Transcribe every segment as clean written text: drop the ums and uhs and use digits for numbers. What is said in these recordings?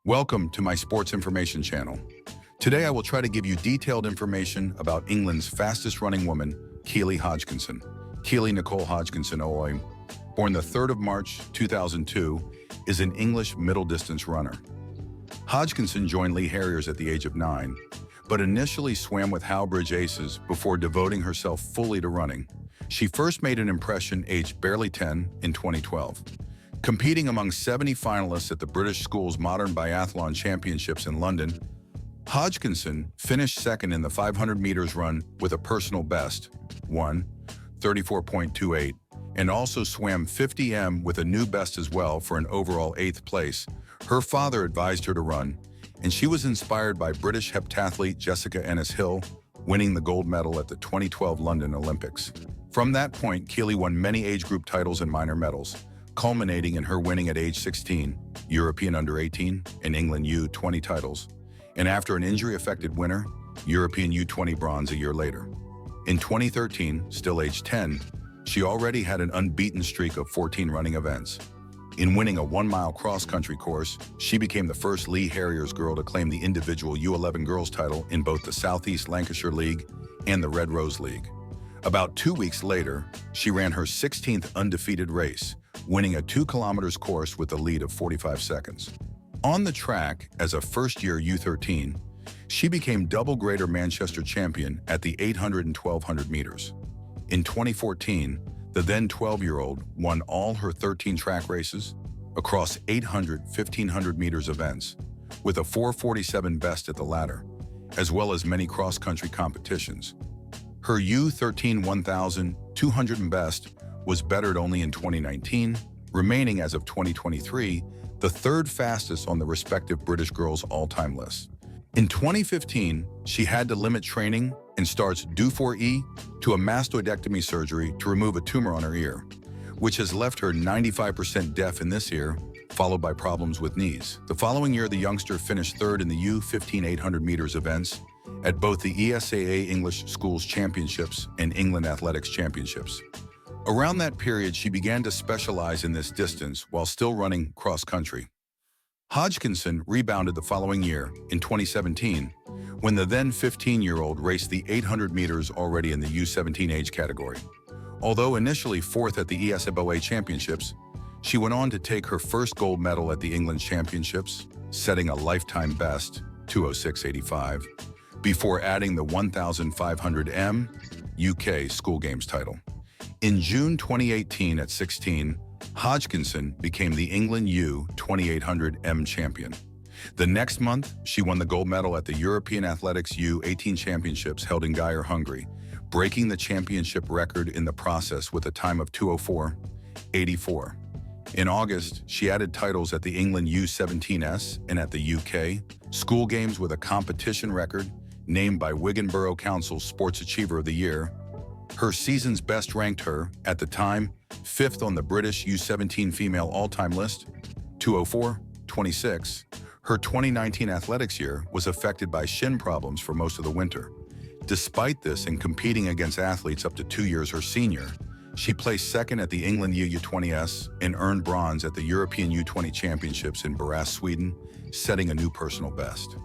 Welcome to my sports information channel. Today I will try to give you detailed information about England's fastest running woman, Keely Hodgkinson. Keely Nicole Hodgkinson OLY, born the 3rd of March 2002, is an English middle distance runner. Hodgkinson joined Leigh Harriers at the age of 9, but initially swam with Howe Bridge Aces before devoting herself fully to running. She first made an impression aged barely 10 in 2012. Competing among 70 finalists at the British Schools Modern Biathlon Championships in London, Hodgkinson finished second in the 500 meters run with a personal best, 1:34.28, and also swam 50 m with a new best as well for an overall 8th place. Her father advised her to run, and she was inspired by British heptathlete Jessica Ennis-Hill, winning the gold medal at the 2012 London Olympics. From that point, Keely won many age group titles and minor medals, culminating in her winning at age 16, European Under-18 and England U20 titles, and after an injury-affected winter, European U20 bronze a year later. In 2013, still age 10, she already had an unbeaten streak of 14 running events. In winning a 1-mile cross-country course, she became the first Leigh Harriers girl to claim the individual U11 girls title in both the South East Lancashire League and the Red Rose League. About 2 weeks later, she ran her 16th undefeated race, winning a 2 kilometers course with a lead of 45 seconds. On the track, as a first-year U13, she became double Greater Manchester champion at the 800 and 1200 meters. In 2014, the then 12-year-old won all her 13 track races across 800, 1500 meters events, with a 4:47 best at the latter, as well as many cross-country competitions. Her U13 1,200 best was bettered only in 2019, remaining as of 2023 the 3rd fastest on the respective British girls' all-time list. In 2015, she had to limit training and starts due for to a mastoidectomy surgery to remove a tumor on her ear, which has left her 95% deaf in this ear, followed by problems with knees. The following year, the youngster finished 3rd in the U15 800 meters events at both the ESAA English Schools Championships and England Athletics Championships. Around that period, she began to specialize in this distance while still running cross-country. Hodgkinson rebounded the following year, in 2017, when the then 15-year-old raced the 800 meters already in the U17 age category. Although initially 4th at the ESAA Championships, she went on to take her first gold medal at the England Championships, setting a lifetime best, 2:06.85, before adding the 1,500 m UK School Games title. In June 2018 at 16, Hodgkinson became the England U2800 m champion. The next month, she won the gold medal at the European Athletics U18 Championships held in Gyer, Hungary, breaking the championship record in the process with a time of 2:04.84. In August, she added titles at the England U17S and at the UK School Games with a competition record, named by Wigan Borough Council's Sports Achiever of the Year. Her season's best ranked her, at the time, 5th on the British U17 female all-time list, 2:04.26. Her 2019 athletics year was affected by shin problems for most of the winter. Despite this, and competing against athletes up to 2 years her senior, she placed 2nd at the England U20S and earned bronze at the European U20 Championships in Borås, Sweden, setting a new personal best.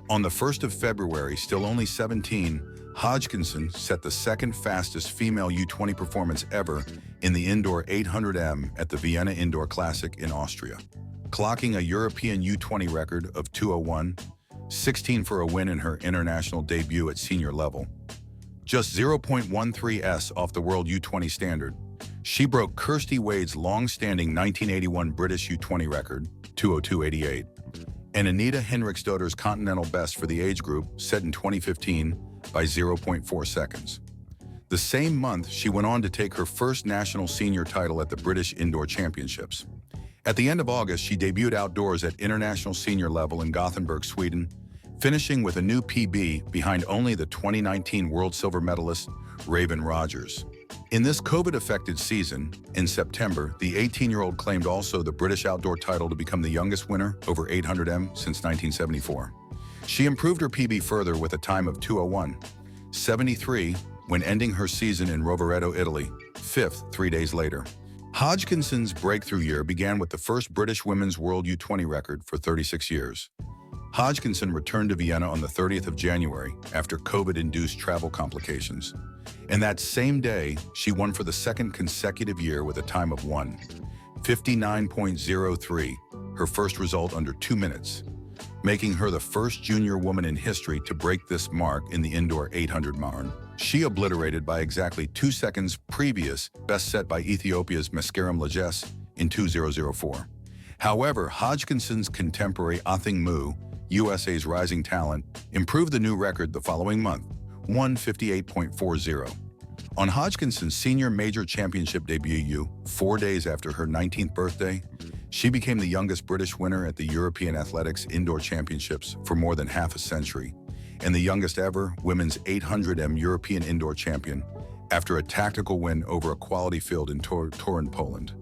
On the 1st of February, still only 17, Hodgkinson set the 2nd fastest female U20 performance ever in the indoor 800 m at the Vienna Indoor Classic in Austria, clocking a European U20 record of 2:01.16 for a win in her international debut at senior level. Just 0.13 s off the world U20 standard, she broke Kirsty Wade's long-standing 1981 British U20 record, 2:02.88, and Anita Henriksdotter's continental best for the age group, set in 2015 by 0.4 seconds. The same month, she went on to take her first national senior title at the British Indoor Championships. At the end of August, she debuted outdoors at international senior level in Gothenburg, Sweden, finishing with a new PB behind only the 2019 world silver medalist Raven Rogers. In this COVID-affected season, in September, the 18-year-old claimed also the British outdoor title to become the youngest winner over 800 m since 1974. She improved her PB further with a time of 2:01.73 when ending her season in Rovereto, Italy, 5th 3 days later. Hodgkinson's breakthrough year began with the first British women's World U20 record for 36 years. Hodgkinson returned to Vienna on the 30th of January after COVID-induced travel complications. And that same day, she won for the second consecutive year with a time of 1:59.03, her first result under 2 minutes, making her the first junior woman in history to break this mark in the indoor 800 marathon. She obliterated by exactly 2 seconds previous best set by Ethiopia's Meskerem Lajes in 2:00.04. However, Hodgkinson's contemporary Athing Mu, USA's rising talent, improved the new record the following month, 1:58.40. On Hodgkinson's senior major championship debut, 4 days after her 19th birthday, she became the youngest British winner at the European Athletics Indoor Championships for more than half a century, and the youngest ever women's 800m European indoor champion after a tactical win over a quality field in Torun, Poland.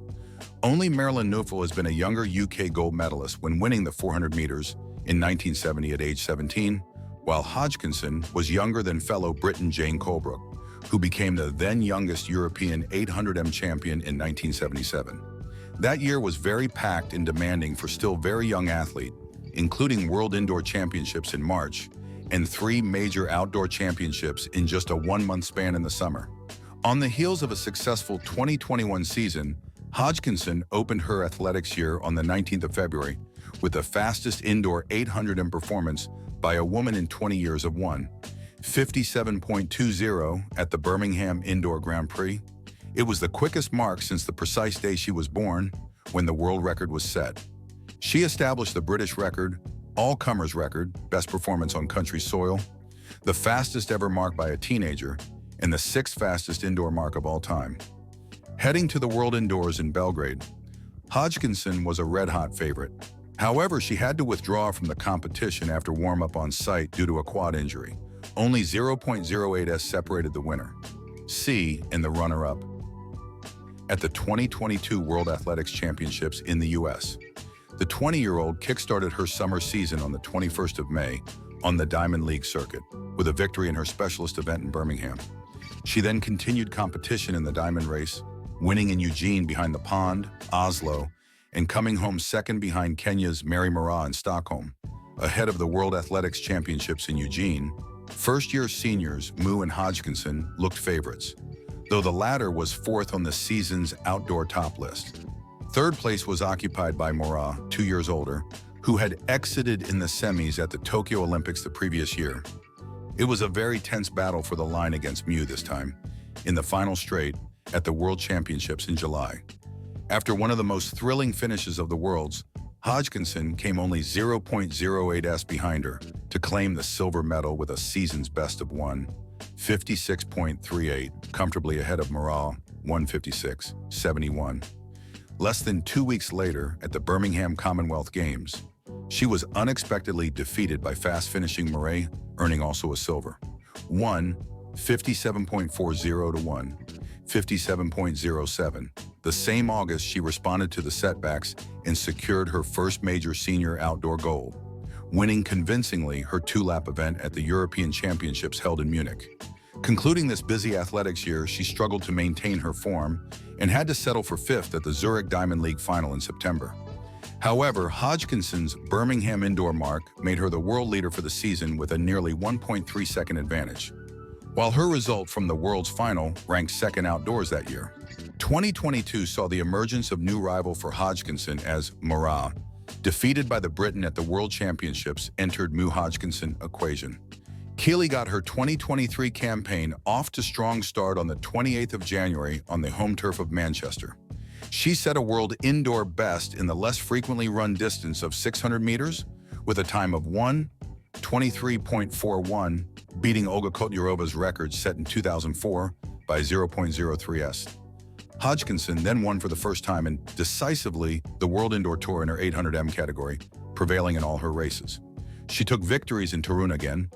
Only Marilyn Neufel has been a younger UK gold medalist when winning the 400 meters in 1970 at age 17, while Hodgkinson was younger than fellow Briton Jane Colebrook, who became the then youngest European 800m champion in 1977. That year was very packed and demanding for still very young athlete, including World Indoor Championships in March and 3 major outdoor championships in just a 1-month span in the summer. On the heels of a successful 2021 season, Hodgkinson opened her athletics year on the 19th of February with the fastest indoor 800m performance by a woman in 20 years of 1:57.20 at the Birmingham Indoor Grand Prix. It was the quickest mark since the precise day she was born, when the world record was set. She established the British record, all-comers record, best performance on country soil, the fastest ever mark by a teenager, and the 6th fastest indoor mark of all time. Heading to the World Indoors in Belgrade, Hodgkinson was a red-hot favorite. However, she had to withdraw from the competition after warm-up on site due to a quad injury. Only 0.08s separated the winner, C, and the runner-up at the 2022 World Athletics Championships in the US. The 20-year-old kickstarted her summer season on the 21st of May on the Diamond League circuit, with a victory in her specialist event in Birmingham. She then continued competition in the Diamond Race, winning in Eugene behind the Pond, Oslo, and coming home second behind Kenya's Mary Moraa in Stockholm. Ahead of the World Athletics Championships in Eugene, first-year seniors Mu and Hodgkinson looked favorites, though the latter was 4th on the season's outdoor top list. 3rd place was occupied by Moraa, 2 years older, who had exited in the semis at the Tokyo Olympics the previous year. It was a very tense battle for the line against Mu this time, in the final straight at the World Championships in July. After one of the most thrilling finishes of the Worlds, Hodgkinson came only 0.08s behind her to claim the silver medal with a season's best of 1:56.38, comfortably ahead of Moraa, 1:56.71. Less than 2 weeks later, at the Birmingham Commonwealth Games, she was unexpectedly defeated by fast-finishing Murray, earning also a silver. 1:57.40 to 1:57.07. The same August, she responded to the setbacks and secured her first major senior outdoor gold, winning convincingly her 2-lap event at the European Championships held in Munich. Concluding this busy athletics year, she struggled to maintain her form and had to settle for 5th at the Zurich Diamond League final in September. However, Hodgkinson's Birmingham indoor mark made her the world leader for the season with a nearly 1.3-second advantage, while her result from the world's final ranked 2nd outdoors that year. 2022 saw the emergence of new rival for Hodgkinson as Moraa, defeated by the Briton at the World Championships, entered Mu Hodgkinson equation. Keely got her 2023 campaign off to a strong start on the 28th of January on the home turf of Manchester. She set a world indoor best in the less frequently run distance of 600 meters with a time of 1:23.41, beating Olga Kotlyarova's record set in 2004 by 0.03s. Hodgkinson then won for the first time and decisively the World Indoor Tour in her 800m category, prevailing in all her races. She took victories in Torun again,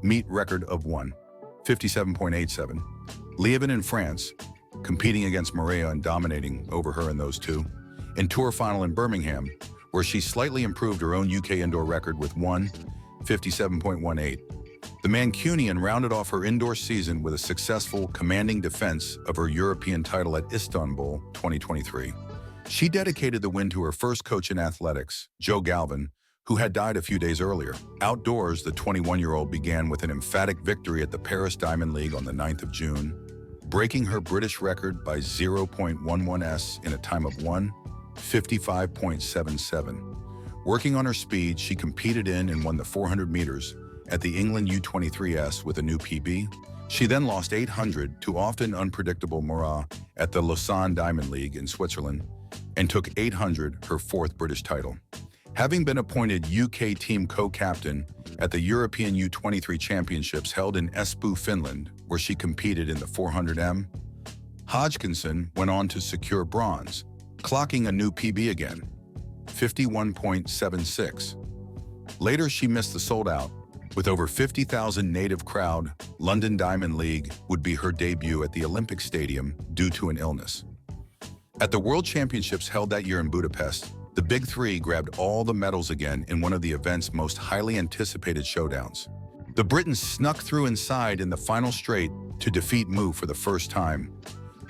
meet record of 1:57.87, Lieven in France, competing against Maria and dominating over her in those two, and Tour final in Birmingham, where she slightly improved her own UK indoor record with 1:57.18. The Mancunian rounded off her indoor season with a successful, commanding defense of her European title at Istanbul 2023. She dedicated the win to her first coach in athletics, Joe Galvin, who had died a few days earlier. Outdoors, the 21-year-old began with an emphatic victory at the Paris Diamond League on the 9th of June, breaking her British record by 0.11s in a time of 1:55.77. Working on her speed, she competed in and won the 400 meters at the England U23s with a new PB. She then lost 800 to often unpredictable Murat at the Lausanne Diamond League in Switzerland and took 800, her fourth British title. Having been appointed UK team co-captain at the European U23 Championships held in Espoo, Finland, where she competed in the 400m, Hodgkinson went on to secure bronze, clocking a new PB again, 51.76. Later, she missed the sold-out. With over 50,000 native crowd, London Diamond League would be her debut at the Olympic Stadium due to an illness. At the World Championships held that year in Budapest, the Big Three grabbed all the medals again in one of the event's most highly anticipated showdowns. The Britons snuck through inside in the final straight to defeat Mu for the first time,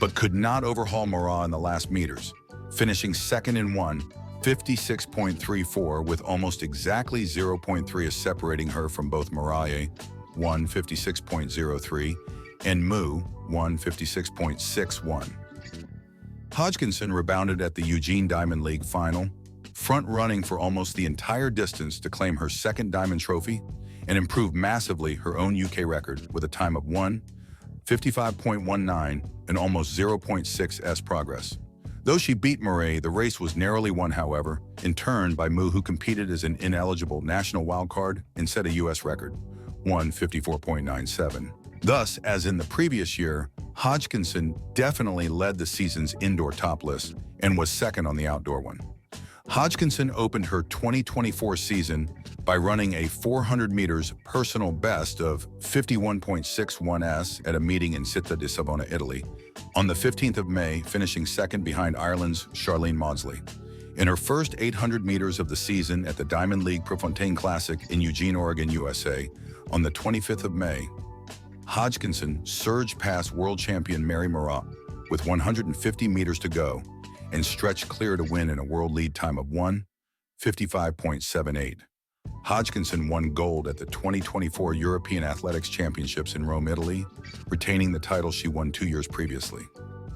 but could not overhaul Murat in the last meters, finishing second in 1:56.34 with almost exactly 0.3 separating her from both Murat, 1:56.03, and Mu, 1:56.61. Hodgkinson rebounded at the Eugene Diamond League final, front-running for almost the entire distance to claim her second diamond trophy and improved massively her own UK record with a time of 1:55.19 and almost 0.6s progress. Though she beat Murray, the race was narrowly won, however, in turn by Mu, who competed as an ineligible national wildcard and set a US record, 1:54.97. Thus, as in the previous year, Hodgkinson definitely led the season's indoor top list and was second on the outdoor one. Hodgkinson opened her 2024 season by running a 400 meters personal best of 51.61s at a meeting in Città di Savona, Italy, on the 15th of May, finishing second behind Ireland's Charlene Maudsley. In her first 800 meters of the season at the Diamond League Prefontaine Classic in Eugene, Oregon, USA, on the 25th of May, Hodgkinson surged past world champion Mary Murat with 150 meters to go and stretched clear to win in a world lead time of 1:55.78. Hodgkinson won gold at the 2024 European Athletics Championships in Rome, Italy, retaining the title she won 2 years previously.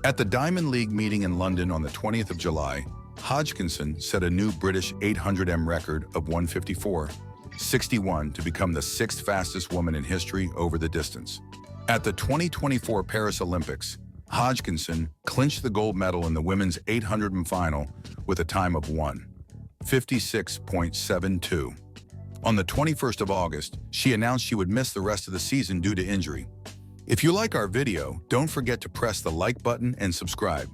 At the Diamond League meeting in London on the 20th of July, Hodgkinson set a new British 800m record of 1:54.61 to become the sixth fastest woman in history over the distance. At the 2024 Paris Olympics, Hodgkinson clinched the gold medal in the women's 800m final with a time of 1:56.72. On the 21st of August, she announced she would miss the rest of the season due to injury. If you like our video, don't forget to press the like button and subscribe.